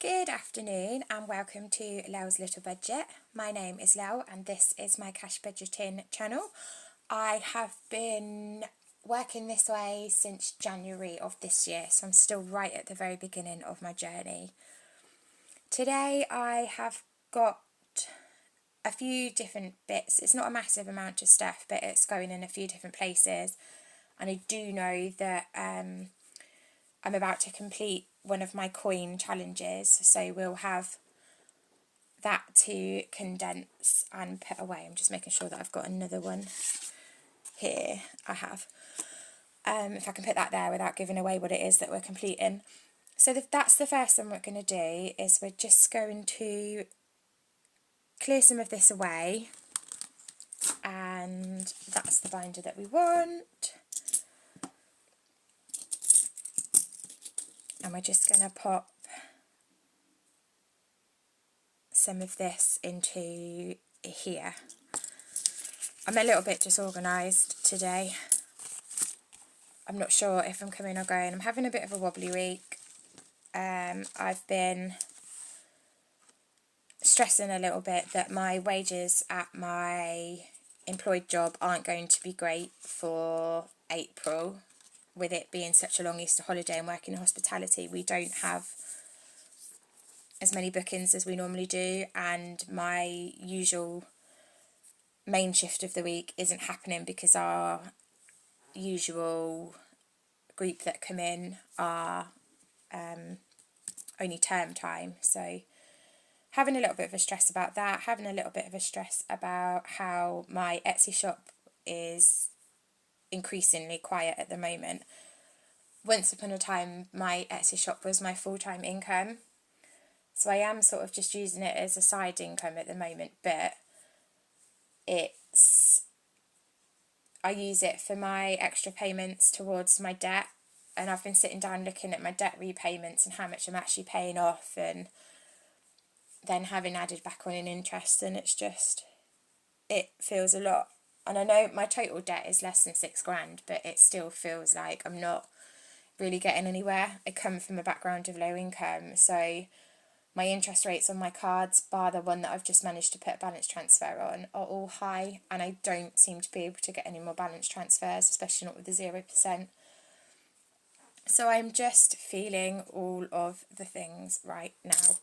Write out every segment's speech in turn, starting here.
Good afternoon and welcome to Lel's Little Budget. My name is Lel and this is my cash budgeting channel. I have been working this way since January of this year, so I'm still right at the very beginning of my journey. Today I have got a few different bits. It's not a massive amount of stuff, but it's going in a few different places, and I do know that I'm about to complete one of my coin challenges, so we'll have that to condense and put away. I'm just making sure that I've got another one here. I have. If I can put that there without giving away what it is that we're completing. So that's the first thing we're going to do, is we're just going to clear some of this away, and that's the binder that we want. And we're just going to pop some of this into here. I'm a little bit disorganised today. I'm not sure if I'm coming or going. I'm having a bit of a wobbly week. I've been stressing a little bit that my wages at my employed job aren't going to be great for April. With it being such a long Easter holiday and working in hospitality, we don't have as many bookings as we normally do, and my usual main shift of the week isn't happening because our usual group that come in are only term time. So having a little bit of a stress about that, having a little bit of a stress about how my Etsy shop is increasingly quiet at the moment. Once upon a time, my Etsy shop was my full-time income, so I am sort of just using it as a side income at the moment, but I use it for my extra payments towards my debt, and I've been sitting down looking at my debt repayments and how much I'm actually paying off, and then having added back on in interest, and it feels a lot. And I know my total debt is less than £6,000, but it still feels like I'm not really getting anywhere. I come from a background of low income, so my interest rates on my cards, bar the one that I've just managed to put a balance transfer on, are all high, and I don't seem to be able to get any more balance transfers, especially not with the 0%. So I'm just feeling all of the things right now.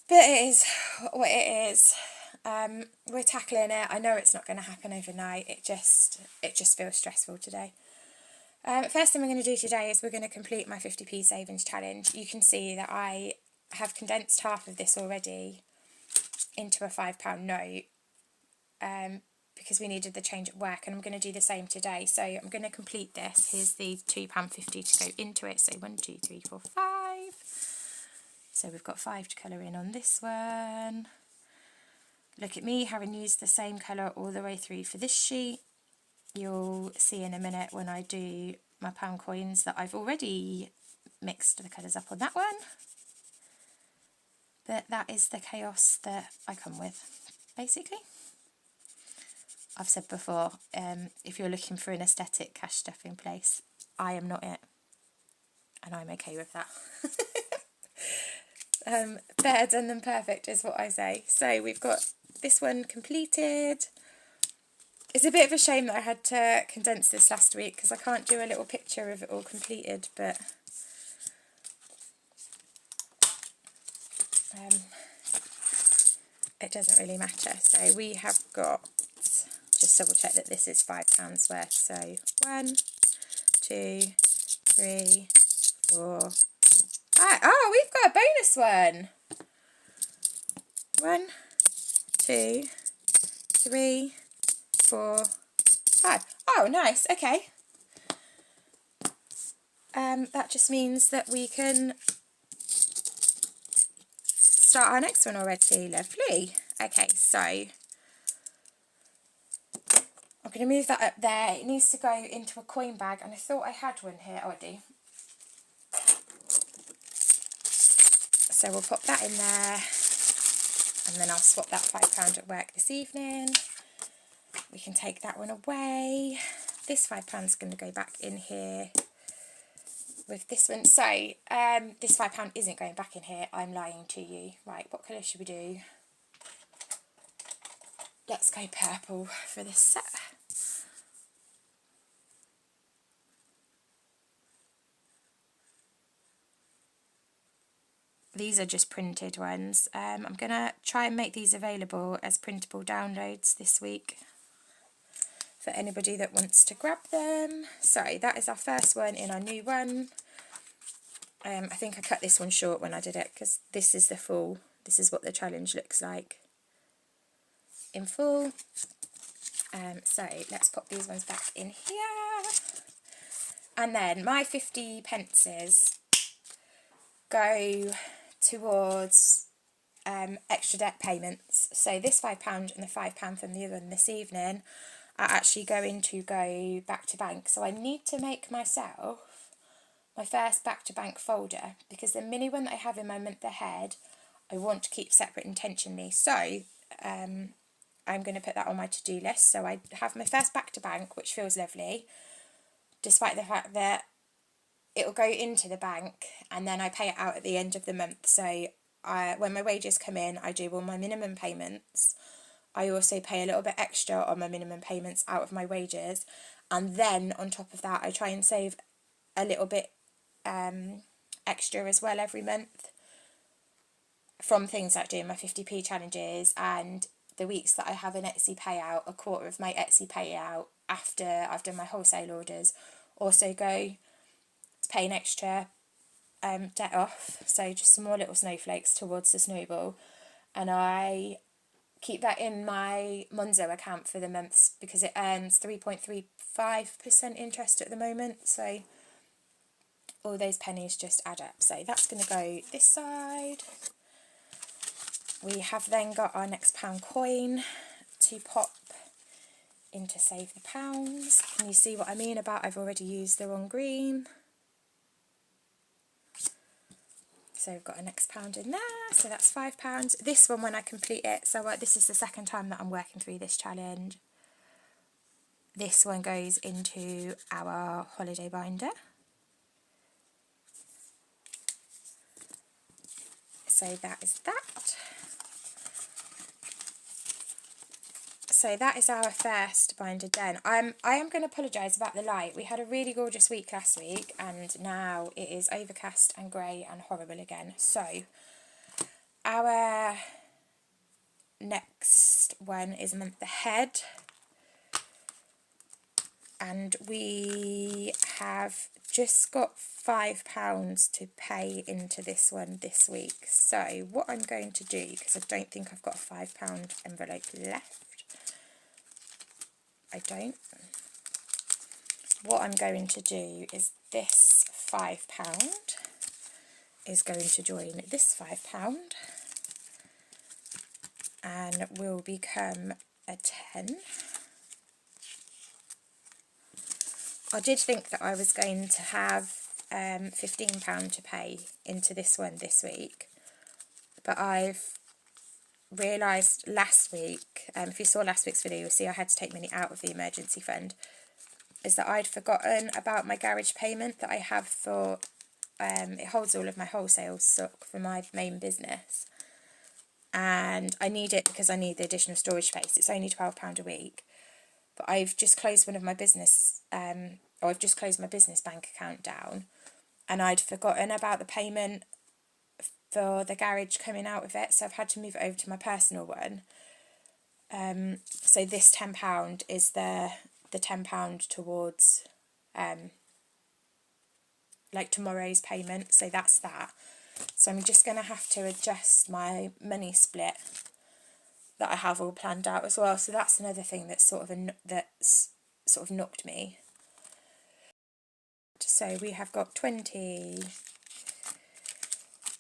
But it is what it is. We're tackling it. I know it's not going to happen overnight. It just feels stressful today. First thing we're going to do today is we're going to complete my 50p savings challenge. You can see that I have condensed half of this already into a £5 note because we needed the change at work, and I'm going to do the same today. So I'm going to complete this. Here's the £2.50 to go into it. So 1, 2, 3, 4, 5. So we've got 5 to colour in on this one. Look at me having used the same colour all the way through for this sheet. You'll see in a minute when I do my pound coins that I've already mixed the colours up on that one. But that is the chaos that I come with, basically. I've said before, if you're looking for an aesthetic cash stuffing place, I am not it. And I'm okay with that. Better done than perfect is what I say. So we've got this one completed. It's a bit of a shame that I had to condense this last week because I can't do a little picture of it all completed, but it doesn't really matter. So we have got, just double check that this is £5 worth. So 1, 2, 3, 4, 5. Oh, we've got a bonus one. 1, 2, 3, 4, 5. Oh, nice. Okay. That just means that we can start our next one already. Lovely. Okay, so I'm going to move that up there. It needs to go into a coin bag, and I thought I had one here. Oh, I do. So we'll pop that in there, and then I'll swap that £5 at work this evening. We can take that one away. This £5 is going to go back in here with this one. So this £5 isn't going back in here. I'm lying to you. Right, what colour should we do? Let's go purple for this set. These are just printed ones. I'm going to try and make these available as printable downloads this week for anybody that wants to grab them. So that is our first one in our new one. I think I cut this one short when I did it because this is the full. This is what the challenge looks like in full. So let's pop these ones back in here. And then my 50 pences go towards extra debt payments. So this £5 and the £5 from the other one this evening are actually going to go back to bank. So I need to make myself my first back to bank folder, because the mini one that I have in my month ahead I want to keep separate intentionally. So I'm going to put that on my to-do list. So I have my first back to bank, which feels lovely, despite the fact that it'll go into the bank and then I pay it out at the end of the month. So when my wages come in, I do all my minimum payments. I also pay a little bit extra on my minimum payments out of my wages. And then on top of that, I try and save a little bit extra as well every month from things like doing my 50p challenges, and the weeks that I have an Etsy payout, a quarter of my Etsy payout after I've done my wholesale orders also go to pay an extra debt off. So just some more little snowflakes towards the snowball. And I keep that in my Monzo account for the months because it earns 3.35% interest at the moment. So all those pennies just add up. So that's going to go this side. We have then got our next pound coin to pop into Save the Pounds. Can you see what I mean about I've already used the wrong green? So we've got a next pound in there, so that's £5. This one, when I complete it, so this is the second time that I'm working through this challenge. This one goes into our holiday binder. So that is that. So that is our first binder done. I am going to apologise about the light. We had a really gorgeous week last week and now it is overcast and grey and horrible again. So our next one is month ahead. And we have just got £5 to pay into this one this week. So what I'm going to do, because I don't think I've got a £5 envelope left. I don't. What I'm going to do is this £5 is going to join this £5 and will become a 10. I did think that I was going to have £15 to pay into this one this week, but I've realised last week, if you saw last week's video, you'll see I had to take money out of the emergency fund, is that I'd forgotten about my garage payment that I have for, it holds all of my wholesale stock for my main business, and I need it because I need the additional storage space. It's only £12 a week, but I've just closed one of my business, or I've just closed my business bank account down, and I'd forgotten about the payment for the garage coming out of it, so I've had to move it over to my personal one. So this £10 is the £10 towards like tomorrow's payment, so that's that. So I'm just going to have to adjust my money split that I have all planned out as well. So that's another thing that's sort of knocked me. So we have got 20,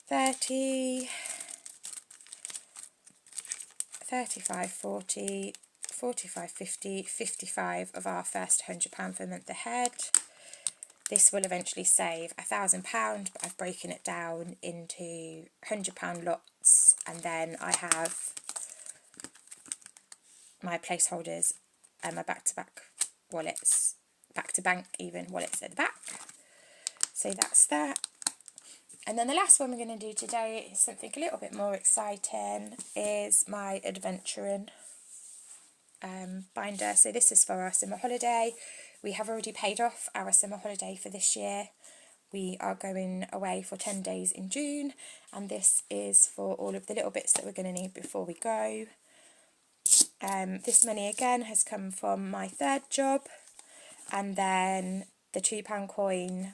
30, 35, 40, 45, 50, 55 of our first £100 for the month ahead. This will eventually save £1,000, but I've broken it down into £100 lots, and then I have my placeholders and my back-to-back wallets, back-to-bank even wallets at the back. So that's that. And then the last one we're going to do today is something a little bit more exciting, is my adventuring binder. So this is for our summer holiday. We have already paid off our summer holiday for this year. We are going away for 10 days in June, and this is for all of the little bits that we're going to need before we go. This money again has come from my third job, and then the £2 coin,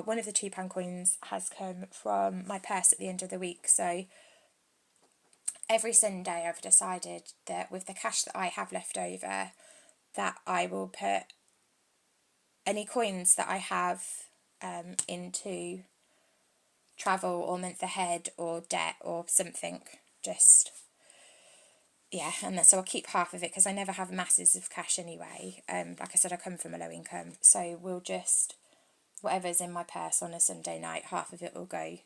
one of the £2 coins has come from my purse at the end of the week. So every Sunday I've decided that with the cash that I have left over, that I will put any coins that I have into travel or month ahead or debt or something. Just, yeah, and then, so I'll keep half of it because I never have masses of cash anyway. Like I said, I come from a low income, so we'll just, whatever's in my purse on a Sunday night, half of it will go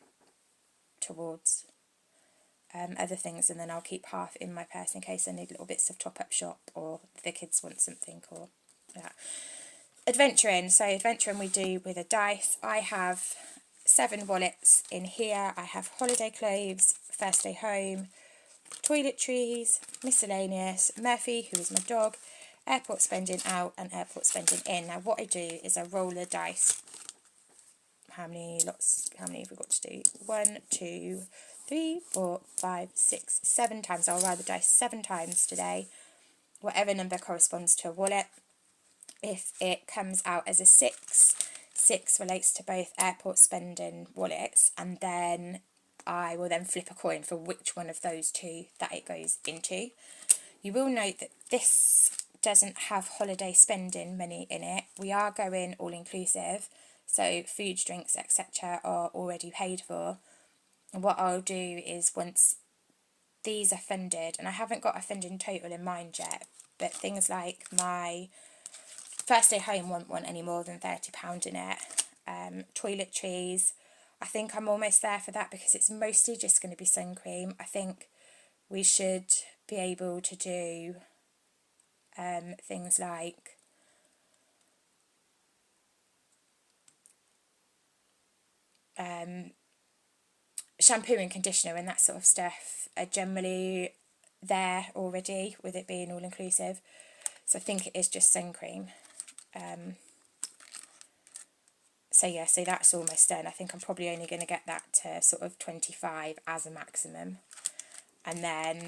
towards other things, and then I'll keep half in my purse in case I need little bits of top-up shop or the kids want something or that. Adventuring. So adventuring we do with a dice. I have 7 wallets in here. I have holiday clothes, first day home, toiletries, miscellaneous, Murphy, who is my dog, airport spending out, and airport spending in. Now what I do is I roll the dice. How many have we got to do? 1, 2, 3, 4, 5, 6, 7 times. I'll roll the dice 7 times today. Whatever number corresponds to a wallet. If it comes out as a 6, 6 relates to both airport spending wallets, and then I will then flip a coin for which one of those two that it goes into. You will note that this doesn't have holiday spending money in it. We are going all inclusive, so food, drinks, etc. are already paid for. And what I'll do is once these are funded, and I haven't got a funding total in mind yet, but things like my first day home won't want any more than £30 in it. Toiletries, I think I'm almost there for that because it's mostly just going to be sun cream. I think we should be able to do things like shampoo and conditioner and that sort of stuff are generally there already with it being all inclusive. So I think it is just sun cream. So yeah, so that's almost done. I think I'm probably only going to get that to sort of 25 as a maximum. And then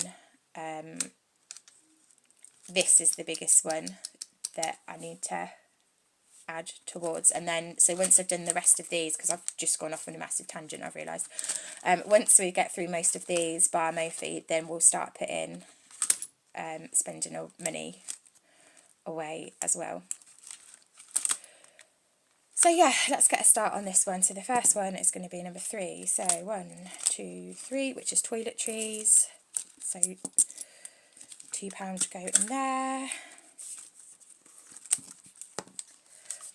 this is the biggest one that I need to add towards. And then, so once I've done the rest of these, because I've just gone off on a massive tangent, I've realised. Once we get through most of these, bar Mophie, then we'll start putting spending money away as well. So yeah, let's get a start on this one. So the first one is going to be number 3. So 1, 2, 3, which is toiletries. So £2 to go in there.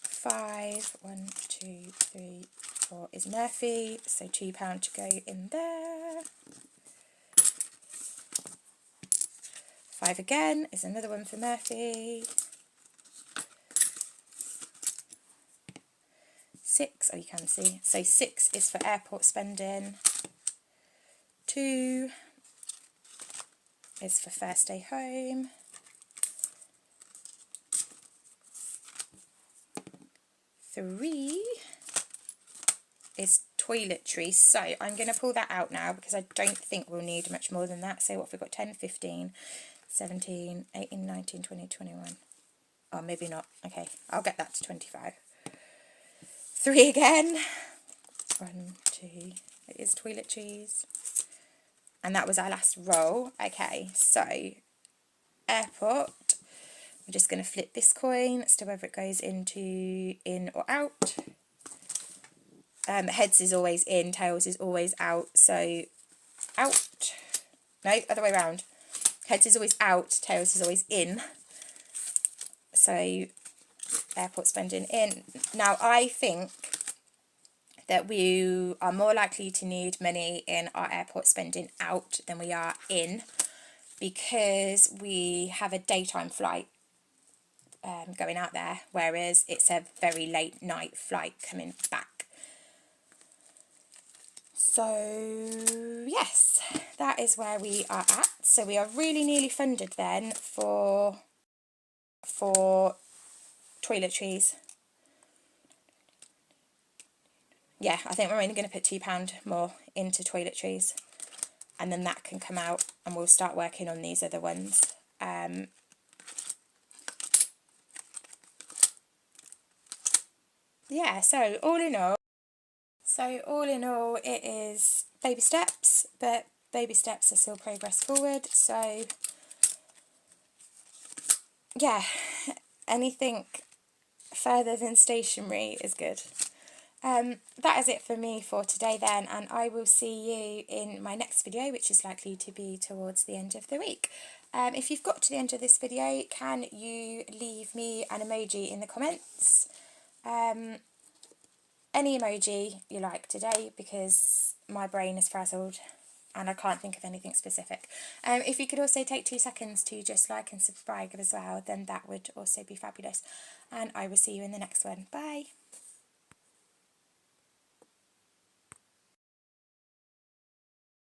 5, 1, 2, 3, 4 is Murphy. So £2 to go in there. 5 again is another one for Murphy. 6, oh you can see, so 6 is for airport spending, 2 is for first day home, 3 is toiletries. So I'm going to pull that out now because I don't think we'll need much more than that. So what have we got? 10, 15, 17, 18, 19, 20, 21. Oh, maybe not. Okay, I'll get that to 25. 3 again. 1, 2, it is toiletries. And that was our last roll. Okay, so airport. I'm just going to flip this coin as to whether it goes into in or out. Heads is always in, tails is always out. So out. No, other way around. Heads is always out, tails is always in. So airport spending in. Now I think that we are more likely to need money in our airport spending out than we are in, because we have a daytime flight going out there, whereas it's a very late night flight coming back. So yes, that is where we are at. So we are really nearly funded then for toiletries. Yeah, I think we're only going to put £2 more into toiletries, and then that can come out and we'll start working on these other ones. Yeah, so all in all, it is baby steps, but baby steps are still progress forward. So yeah, anything further than stationery is good. That is it for me for today then, and I will see you in my next video, which is likely to be towards the end of the week. If you've got to the end of this video, can you leave me an emoji in the comments? Any emoji you like today, because my brain is frazzled and I can't think of anything specific. If you could also take 2 seconds to just like and subscribe as well, then that would also be fabulous. And I will see you in the next one. Bye!